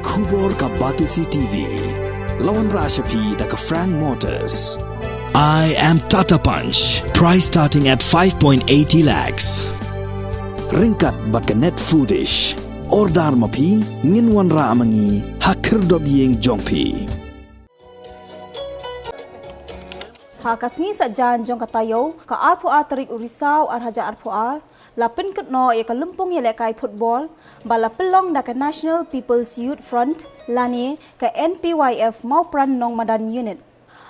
Kubor ka Batisi TV. Lawan Rashapi da ka Frank Motors. I am Tata Punch. Price starting at 5.80 lakhs. Ringkat bat ka Net Foodish. Ordar mapi nginwan ra amangi hakir dob yeng jongpi. Hakasngi sajan jong katayo ka arpo tarik urisau arhaja arpo lapin ketno ya ka lumpung ya lekai football bala pelong da ka National People's Youth Front lani ka NPYF mau pran nong madan unit.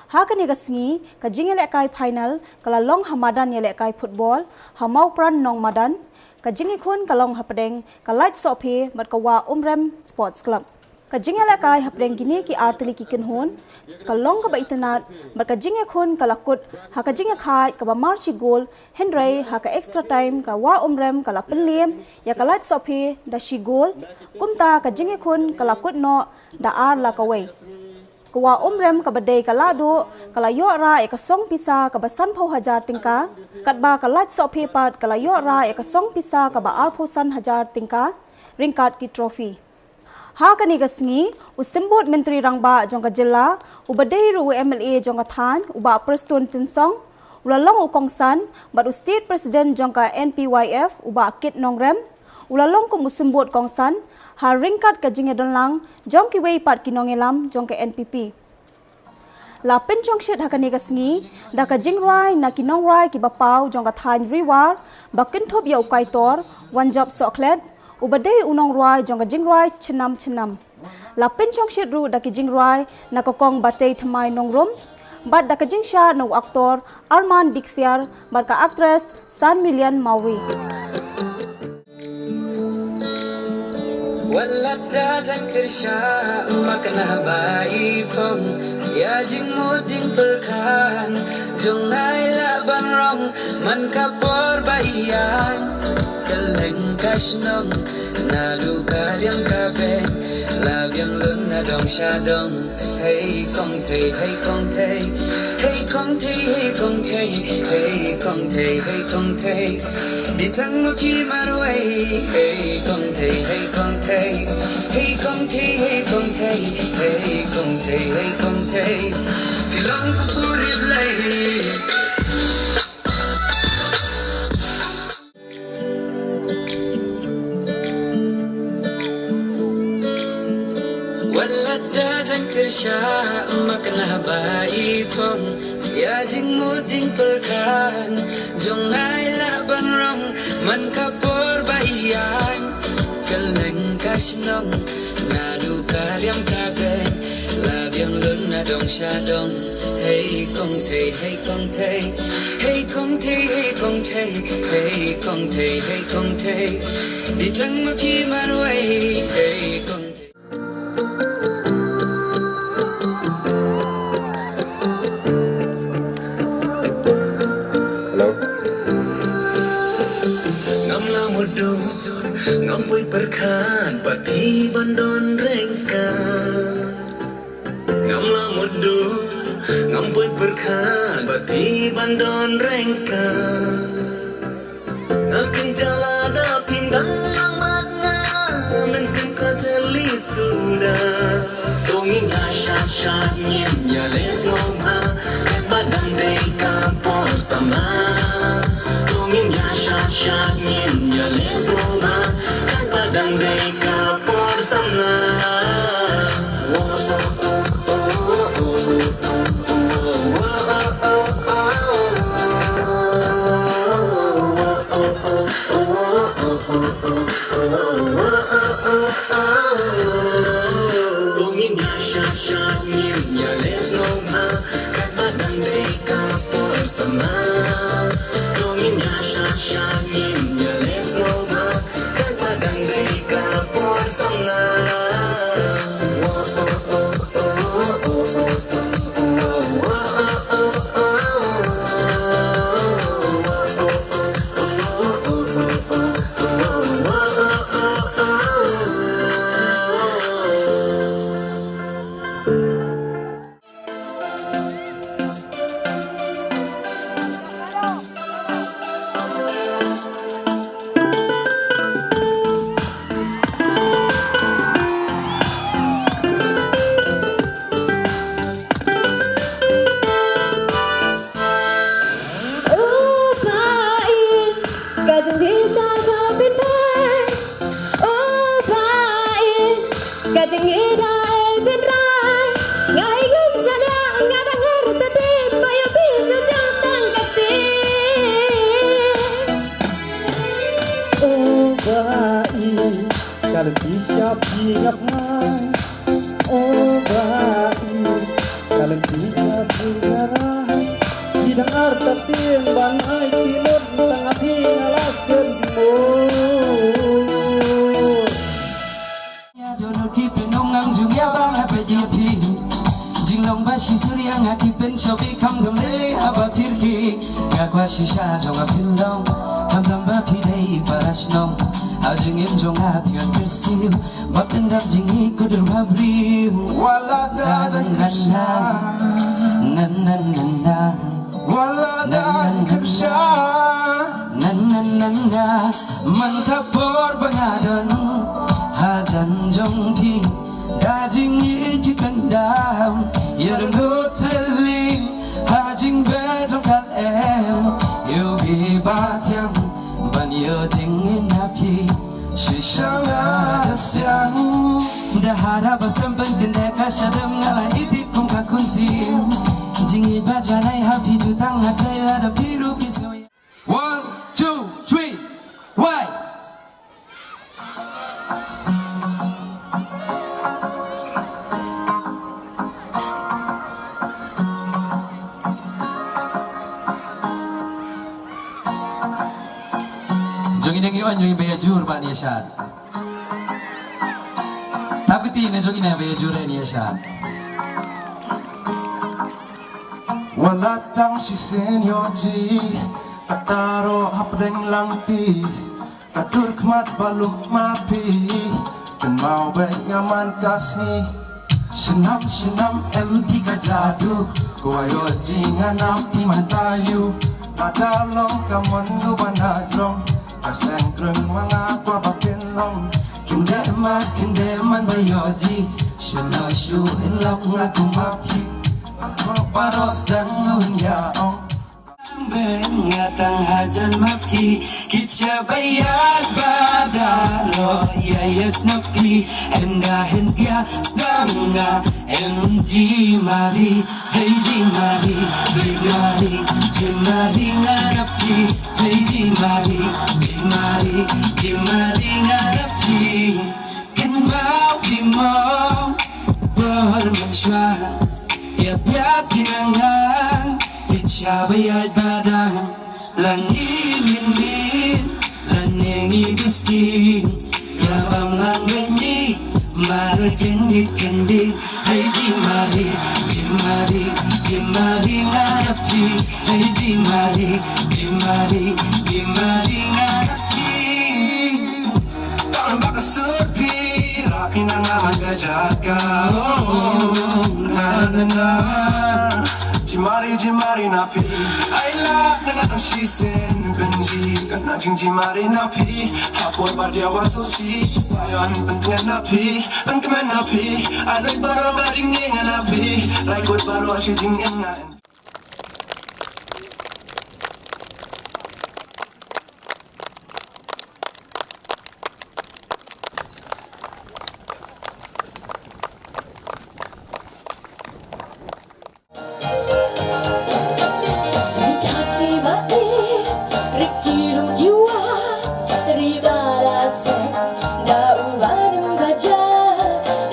Hakani kasngi ka jing lekai final kala long hamadan ya lekai football ha mau pran nong madan ka jingi khun ka long hapadeng ka light sopi mat ka wa umrem sports club. Ka jingi lekai hapadeng gini ki artili ki kinhon ka long ka baitanat mat ka jingi khun ka lakut ha ka jingi khai ka ba marchi goal henry ha ka extra time ka wa umrem ka la penliem ya ka light sopi da shi goal kumta ka jingi khun ka lakut no da ar la ka wei ka wa umrem ka badai ka lado ka la yo ra ya ka song pisa ka ba san pho hajar tingka kat ba ka light sopi pat ka la yo ra ya ka song pisa ka ba ar pho san hajar tingka ringkat ki trophy. Hakani kasngi usimbut menteri rangba jongka jela ubadai ru MLA jongka than uba Preston Tinsong ulalong ukongsan bat state president jongka NPYF uba Kit Nongrem ulalong ko musimbut kongsan ha ringkat ka jingedon lang jongki wei pat kinongelam jongka NPP. Lapin jongshit hakani kasngi da ka jingrai na kinongrai ki bapau jongka than riwar bakin thop ya ukai tor one job soklet ubadai unong ruai jongka jingrai chenam. Lapin jongshit ru da ki jingrai na kokong batay thamai nongrum bat da ka jingsha no aktor Arman Dixiar bat ka actress San Million Maui. Walat datang kersha makna bai pong ya jing mo jing perkan jong ai la ban rong man kapor baiang keleng kasnong na luka yang kabe la yang lun na dong sha dong hey kong thei hey kong thei hey kong thei hey kong thei hey kong thei hey kong thei đi thăng nó chi mà đuôi hey kong thei hey kong thei hey kong thei hey kong thei hey kong thei hey kong thei thì lòng của puri play Kersha makna bai pong ya jing mo jing perkan jong ai la ban rong man kapor baiang keleng kasnong na du karyam kaben la biang lun na dong sha dong hey kong thei hey kong thei hey kong thei hey kong thei hey kong thei hey kong thei đi thăng mà khi mà đuôi hey kong Ngambui perkan pati bandon rengka ngamla mudu ngambui perkan pati bandon rengka akan jala da pindang lang magna mensim kateli sudah tongin ya shat nyem ya lesoma badang deka por sama tongin ya shat nyem ya lesoma badang deka por sama Kajing idai pinrai ngai gum jana ngarang ngartate payo bisu datang kati Oh bayi kalau bisa pingapai Oh bayi kalau bisa pingarai tidak arta timbang ai timur tengah tinggalas timur Ngang dung ya bang apa dia pi jing long ba si surya ngati pen sobi kam dum lele aba pirki ga kwa si sha jong a pin long kam dam ba pi dei paras nong a jing em jong a pian persiu ba pen dam jing I kudur ma bri wala da dan na na na na wala da kaksha na na na na man ka por bangadon hajan jong pi Dajing iki kendam Yereng hoteling Hajing bejong kal em Yo bi batyang Ban yo jingin api Shisang arasyang Dahara bastam pengkende kasyadam Ngalan itit kong kakunsim Jingit bajanay hapi jutang Haklay lada piru pisnoy 1, 2, 3, why? Jong inang iwan yung bayajur pa niya siya. Tapi tina jong inang bayajur niya siya. Wala tang si senyor ji kataro hapdeng lang ti kadur kmat baluk mapi dan mau baik ngaman kasni senam senam empty kajadu kuayo jingan amti matayu padalong kamonu banajrong Kaseng kreng mga kwapapinlong Kindeman bayoji Shana shuhin lok nga kumapi Ako paros dang ngunyaong Bengatang hajan mapi Kitya bayad badalo Yayas nokti Enda hentia Stanga Ji Mari Hey Ji Mari Ji Mari Ji Mari ngarapi Hey Ji Mari Ji Mari Ji Mari ngarapi Kan mau dimau Bermensyuah Ya biar pinangang Itsyabay badang Langi min Lanengi biskin Yabang lang ganyi Mar kendit kendit Hey Ji Mari Ji Mari Ji Mari ngarapi Hey Ji Mari Ji Mari Ji Mari ngarapi Tahun baka surpi Rapi na nga magkajaga Na na na Jimari napi Ayla na natang shisen Benji Kana jimari napi Hapor bardia wasosi Bayan pentungan napi Pengkemen napi Alay baro bajingin napi Raikot baro asyiding engan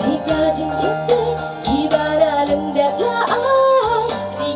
Rika jing ite ibara lengdat laai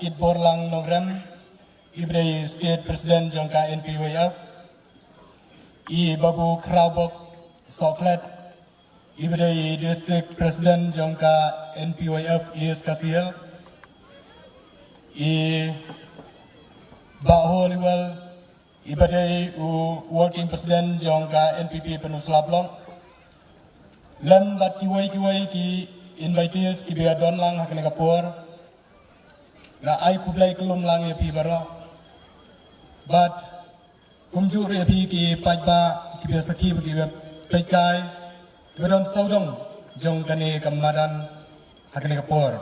It borlang nogram Ibrahim State President jongka NPWF I Babu Krabok Soklet Ibrahim District President jongka NPWF Is Kasiel I Baholiwal Ibrahim Working President jongka NPP Penuslablong Lem bat kiwai ki invitees ki biadon lang hakene kapur na ay kublay kulum lang yapi baro but kumjur yapi ki pajba ki biasaki ki pekay biadon saudong jong kani kamadan hakene kapur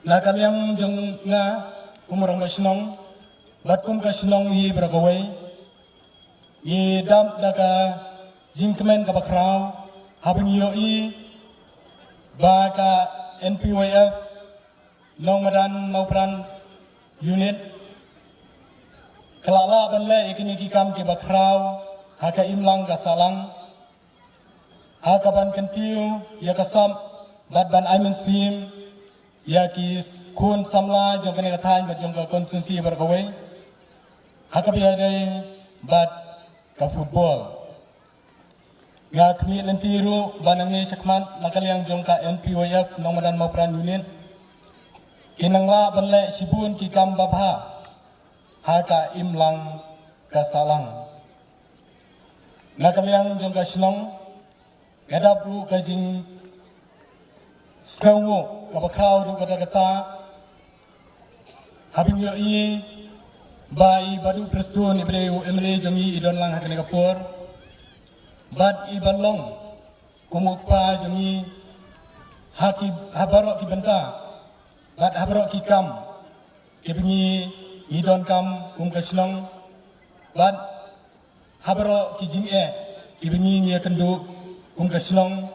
na kaliang jong nga kumurang kasinong but kum kasinong hi bragaway I dam daka jingkemen kabakraw habang yoi baka NPWF Nongmadan Maupran Unit Kalala banle ikini kikam ke bakraw haka imlang kasalang haka ban kentiu ya kasam bad ban aimen sim ya kis kun samla jong kani kathan bat jong ka konsumsi berkawai haka biadai bad ka football nga kami lentiru banangi sakman nakaliang jong ka NPWF Nongmadan Maupran Unit Kinangla banle sibun ki kam babha haka imlang kasalang nakaliang jong kasinong gadap ru kajing snawu kabakraw ru kata habing yo I bai badu prestun ibreu emre jongi idon lang hakane kapur bad I balong kumukpa jongi haki habaro ki benta Bat habrok ki kam kebingi idon kam kum kasinong bat habrok ki jing kebingi ngia kendu kum kasinong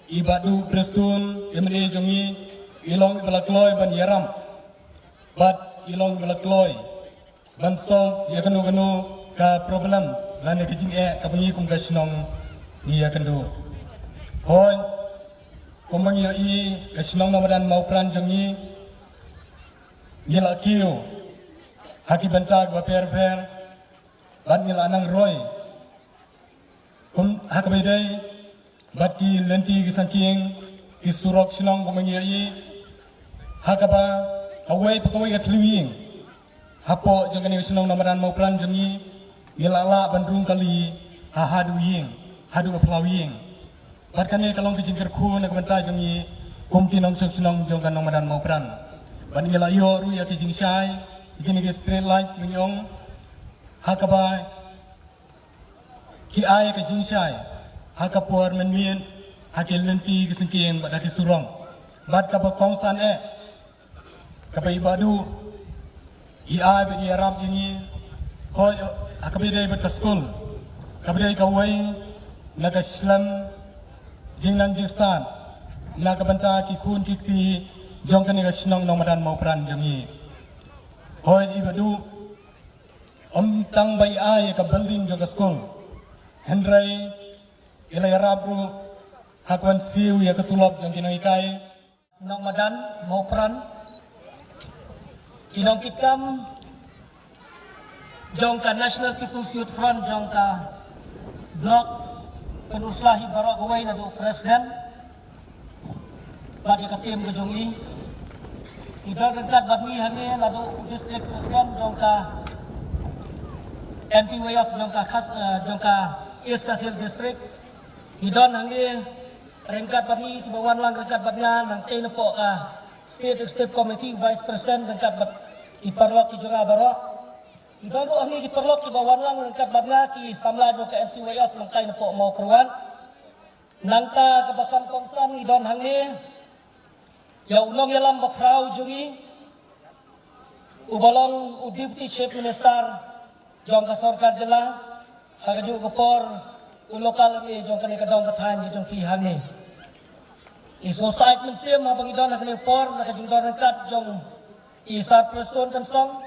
ibadu prestun emre jongi ilong balakloy ban yaram bat ilong balakloy ban solve ya kenu ka problem lan ki jing kebingi kum kasinong ngia kendu hoy Kumbang I kasinong Nongmadan Maupran jongi ngila kiyo haki bentag per bat ngila anang roy hak bedai bat ki lenti kisangking ki surok sinong kumbang I hakaba away pakaway atliwing hapo jongani kasinong Nongmadan Maupran jongi ngila la bandung kali hahadu ying hadu aplawing Bat kani kalong kijingkir ku nak benta jongi kumti nong sinong jong kan Nongmadan Maupran. Ban ngela yo ru ya kijing syai ikini ki street light minyong hakaba ki ai kijing syai hakapur menmien hakil lenti kisengking bat haki surong. Bat kapa kongsan kapa ibadu I ai bi Arab ini hoi hakabidai bat kaskul kabidai kawai naga Islam Jinglang Jistan nakabanta ki kun ki jong kani kasinong Nongmadan Maupran jongi hoy ibadu tang bai ai ka building jong skol hendrai ilay rabru Hakuan siu ya ketulop jong kinong ikai. Nong madan mau peran. Kinong kikam jong ka National People's Youth Front jong ka blok penuslahi barok gawai na do presiden. Bagi ka tim ke jong i. Ida dekat bagi hanya lalu distrik presiden jong ka NPW of jong ka East Kasil district. Idon hanya ringkat bagi tibawan lang dekat bagnya nanti nepok ka State Executive Committee Vice President dekat iparlok ki jong barok. Idon ko hanya iparlok tibawan lang dekat bagnya ki samla jong ka NPW of nanti nepok mau keruan. Nangka kebakan konstan idon hanya ya ulong yalam bakrau jungi ubalong Deputy Chief Minister jong ka sarkar jela hagaju kopor ulokal ni jong kani kadong kathan jong pi hangi iso site museum abang idon kani por na kajing don kat jong isar preston kan song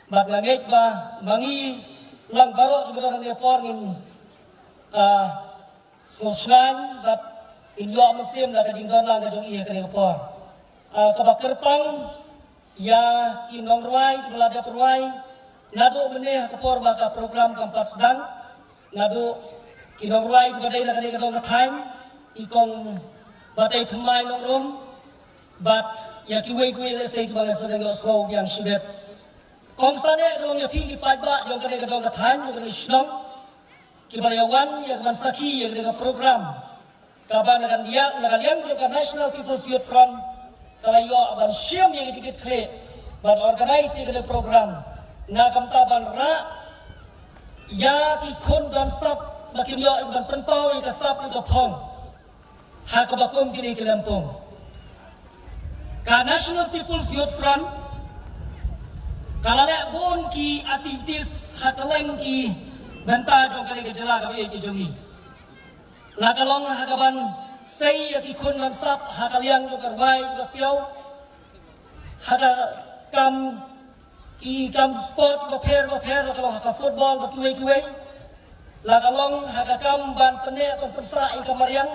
bat langit ba mangi lang baro jong kani por ngin soslan bat inyo museum na kajing don lang jong iya kani por kabakerpang ya kinong ruai belada ruai nado meneh kapor baka program keempat sedang nado kinong ruai badai nak ni kadong time ikong badai themai nong rom bat ya kiwe lesai kebang sedang slow yang sibet kongsane kadong ya pi pai ba jong kani kadong time jong kani shnong kibalayawan ya kaman saki ya kadong program kaban akan dia nakalian jong National People's Youth Front kalayo aban siam yang dikit kre ban organize ke program na kamta ban ra ya ki khon dan sap makin yo ban pentau ka sap ka phong ha ka bakum kini ke lampung ka National People's Youth Front kalale bon ki activities hataleng ki banta jong kali ke jela ka ke jongi la kalong ha ka ban say ki khun lan sap hakaliang jo karwai basiau hada kam sport ba pher kalau haka football ba tuwe la kalong haka kam ban pene kon persa in kamariang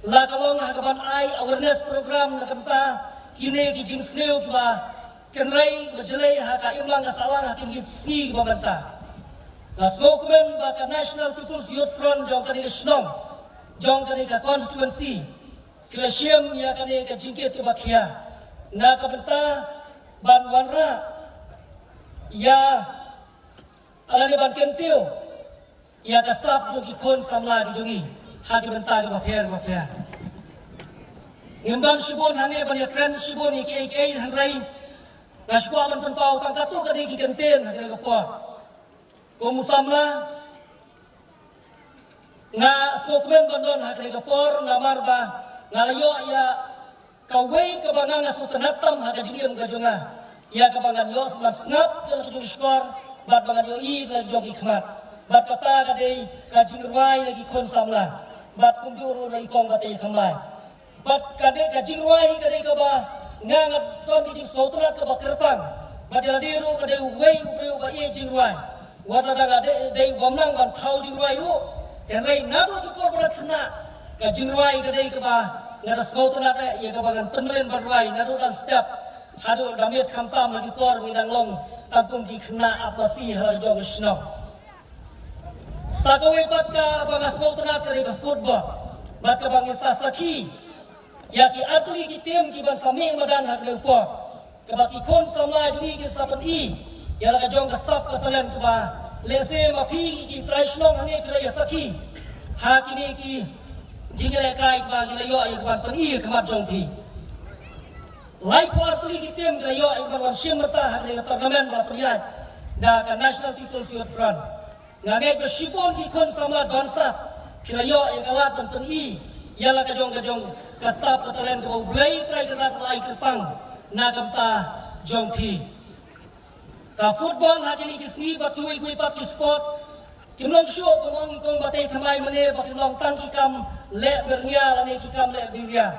la kalong haka ban ai awareness program na kamta kine ki jing sneu ba kenrai bajele haka imlang kasalang hakin ki sni ba banta la smokeman ba ka National People's Youth Front jong kani snong jong kani ka constituency kilasiam ya kani ka jingkit ke bakia na kabenta ban wanra ya alani ban kentiu ya kasap jo ki khon samla di jongi ha ki benta ke bapher ngimban sibon hane ban ya kren sibon ki ai hanrai naswa ban penpau tangkatu kani ki kenten hane ka po ko musamla nga spokesman bandon hakri kapor ngamar ba ngalayo ya kawai kabangan nga sutanatam hakajigiyam gajonga ya kabangan yo snap ya kujung skor bat bangan yo i la jogi khmat bat kata kadai kajingruai lagi kon samla bat kunjuru la ikong batay thamai bat kadai kajingruai kadai ka ba nga ton di sotrat ka ba kerpang bat ladiru kadai wei ubreu ba i jingruai wata daga dei bomnang ban thau jingruai ru tenrai nado ki por berat kena ka jingruai ka dei ka ba ngada skautu nada ya ka bagan penlen barwai nado dan setiap hadu damit kamtam lagi por bilang long tangkum ki kena apa sih hal jong sno stakawai bat ka bagas skautu nada ka football bat ka bangin sasaki ya ki atli ki tim ki ban sami madan hak le por ka ba ki kon samla juli ki sapan i ya la ka jong ka sap ka talen ka ba lese mapi ki prashnong hane kira ya saki ha kini ki jingale kai ba kila yo ay ban pan i kamat jong pi lai partly ki tem kila yo ay ban shimata hane tournament ba priyat da ka National People's Youth Front ngage ko shipon ki kon sama dansa kila yo ay kalat ban pan i yala ka jong ka sap ka talen ko blay try ka lai kerpang na kamta jong pi ka football hakini kisni batui kui pat ki sport kimlong show komong ikong batay thamai mane bakilong tangki kam le bernia lane ki kam le birya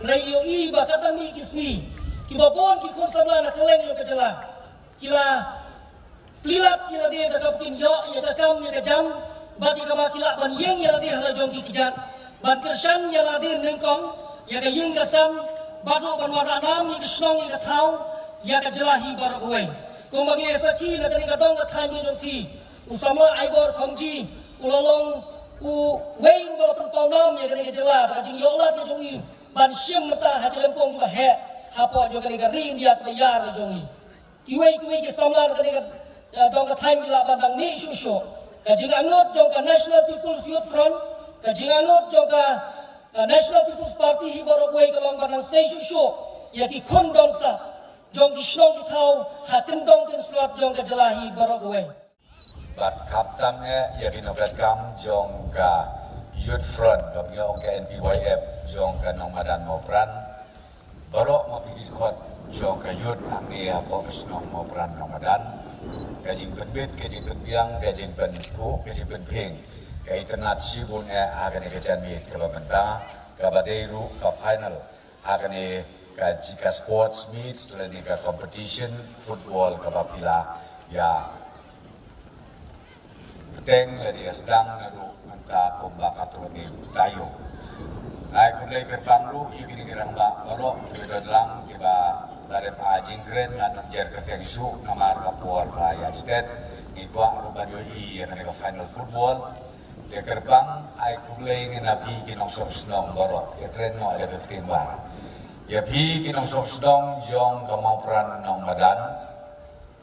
rayo i bakatami kisni kibapon ki khon samla na keleng yo kajala kila plilat kila dia ka kaptin yo ya ka kam ya ka jam bati ka ba kila ban yeng ya dia hala jong ki kijat ban kersan ya ladin nengkong ya ka ying kasam badu ban waranam ni snong ya thau ya ka jelahi barakwe ko magi esaki na kani ka dong ka thai jong thi usama aibor khongji ulalong u weing ba pen paunam ya kani ka jela ka jing yolat ka jongi ban sim mata hati lempong ba he hapo jo kani ka ring dia ka yar ka jongi kiwei ke samla kani ka dong ka thai mi la ban dang ni shu kajing anut jong ka National People's Youth Front, kajing anut jong ka National People's Party hi borok wei kalong banang station show, ya ki kon dong sa, jong ki shnong ki thau, hatin dong tin slot jong ka jelahi borok wei. Bat kaptam ya ki nogat kam jong ka Youth Front, kami ong ka NPYF jong ka Nong Madan Mopran, borok mo pigil kot jong ka Youth ang niya po Nong Mopran Nong Madan. Kajing penbit, kajing penbiang, kajing penku, kajing penping. Kai tenat sibun akan ikajan mit ke bentang, ke baderu, ke final. Akan jika sports meet, setelah ni ke competition, football, ke bapila, ya. Beteng, dia sedang naru mentah kombak atau ni tayo. Naik kembali ke bangru, ini kerang bak balok, kita dalam, kita Larem ajing keren ngan jer kerteng su namar kapor raya state ni kwa ruban yoi yang ada final football de gerbang ai kulei ngena pi kinong sok snong borok ya keren no ada ketimbang ya pi kinong sok snong jong kamau peran nong madan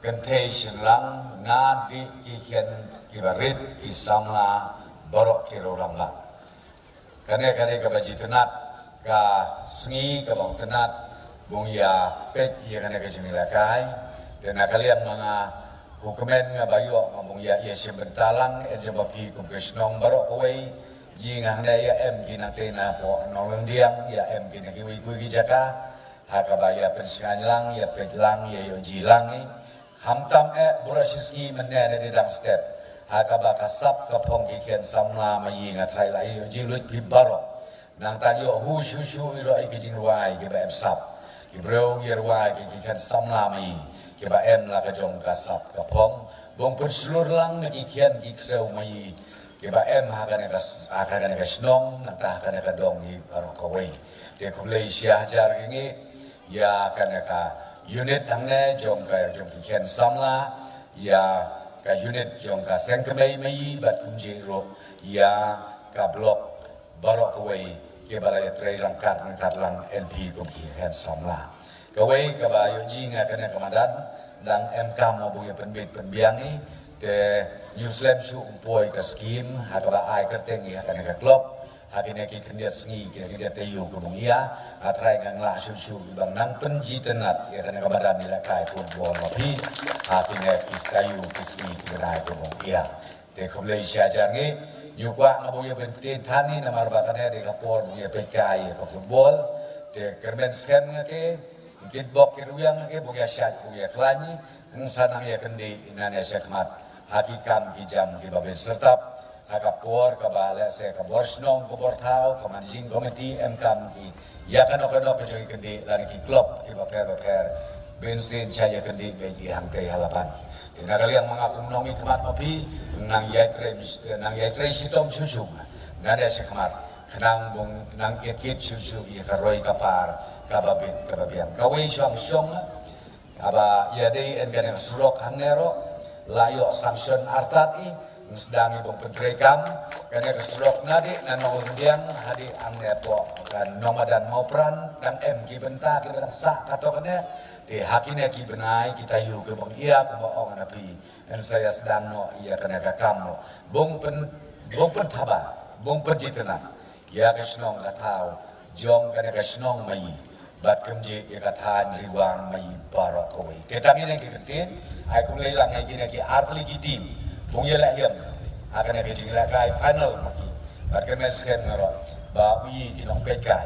kente lang na di kikian kibarit kisamla borok kirorang ba kane kabaji tenat ka sengi kabang tenat bung ya pek ya kana ka jimi lakai dan kalian mga hukumen nga bayo bung ya sim bentalang e jaba pi kompesnong barok kowe ji nga na ya em ginatena po nolong diang ya em ginagi wi jaka hakabaya pensian lang ya pek lang ya yo jilang hamtam burasiski menene de dang step hakabaka sap ka pong kiken samla mayi nga trai lai yo jilut pi barok nang tayo hu iro ai kijing wai ke ba sap Ibrau yerwa kikan samlami kiba em la ka jong kasap kapong bong pun seluruh lang nagikian kiksau mai kiba em hakane ka snong natah kana ka dong hi barokawai te kulei sia jar ini ya kana ka unit hangne jong kikan samla ya ka unit jong ka sengkemai mai bat kumjiro ya ka blok barokawai kebalaya tray langkat lang NP kumki hen samla kawai kabayo jinga kana kamadan dang MK mo buya penbit penbiangi te newsletter su umpoi ka skim hakaba ai kertengi kana ka klub hakine ki kendia sengi kindia tayu kumungia atrai ngang la su bang nang penji tenat ya kana kamadan nila kai football mapi hakine kistayu kisni kinai kumungia te kumlei sia jangi Yukwa ngabuya pentin tani namar bakane de kapor buya pekai ke football de kermen skem ngake kitbok kiruyang ngake buya syat buya klani ngsanang ya kendi Indonesia kemat hakikam kijam ki babel sertap hakapor ke bala se ke borsnong ke bortau ke managing committee mkam ki ya kanok-kanok ke jogi kendi lari ki klub ki baper bensin saya kendi bagi hangkai halapan Tina kalian mengaku menongi kemat mapi nang yai tre sitom susu nada sekemat kenang bung nang ikit susu ya karoi kapar kababian kawai syong aba ya dei engan surok hanero layo sanction artati sedang ibung pentrekam kena kesurok nadi nanong diang hadi angnya po kan nomadan maupran dan MG bentar kita sak atau kena di hakine ki benai kita yu ke bang iya ke bohong nabi dan saya sedang no iya kena ke kamu bung pen thaba bung pen jitena ya ke snong gatau jong kena ke snong mai bat kemje ya kata riwang mai barok kowe tetang ini kekentin ai kum leilang ai kini ki atli gidim bung ya lahir akan ke jingla kai final maki bat kena sken ngaro ba wi kinong pekai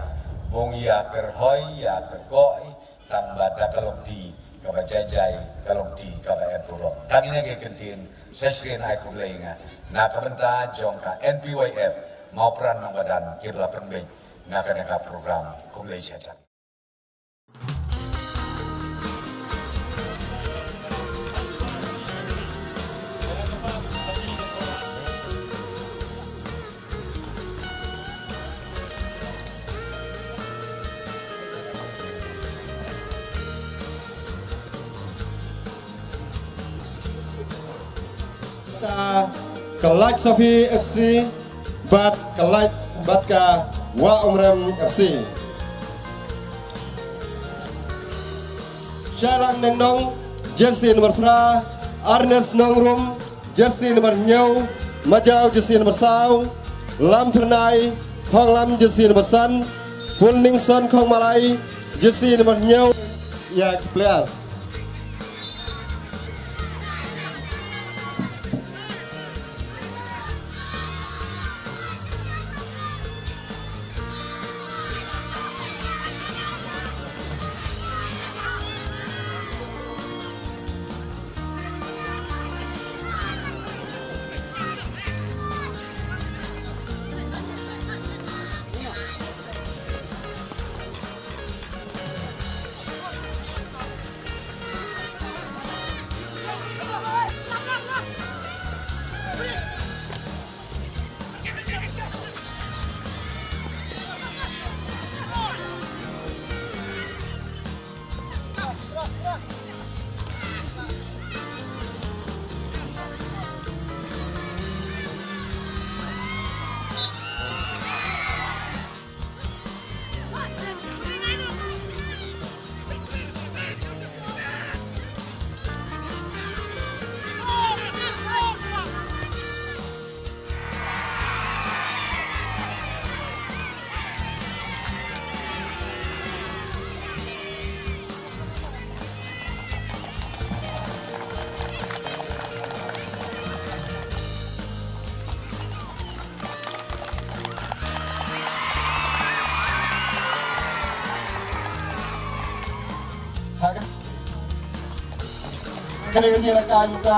bung ya kerhoi ya kerkoi tambah kalong di kabajajai kalong di kabaya purok tangine ke kentin sesrin ai kulenga na kabenta jongka NPYF mau peran nang badan kibla penbej na kanaka program kulei saja ta Kelaj Sofi FC bat Kelaj Batka Wa Umram FC Shalang Neng Nong jersey nomor 3 Ernest Nongrum jersey nomor Nyau Majau jersey nomor 6 Lam Pernai Hong Lam jersey nomor 3 Phun Ning Son Khong Malai jersey nomor Nyau ya players Kali ini akan kita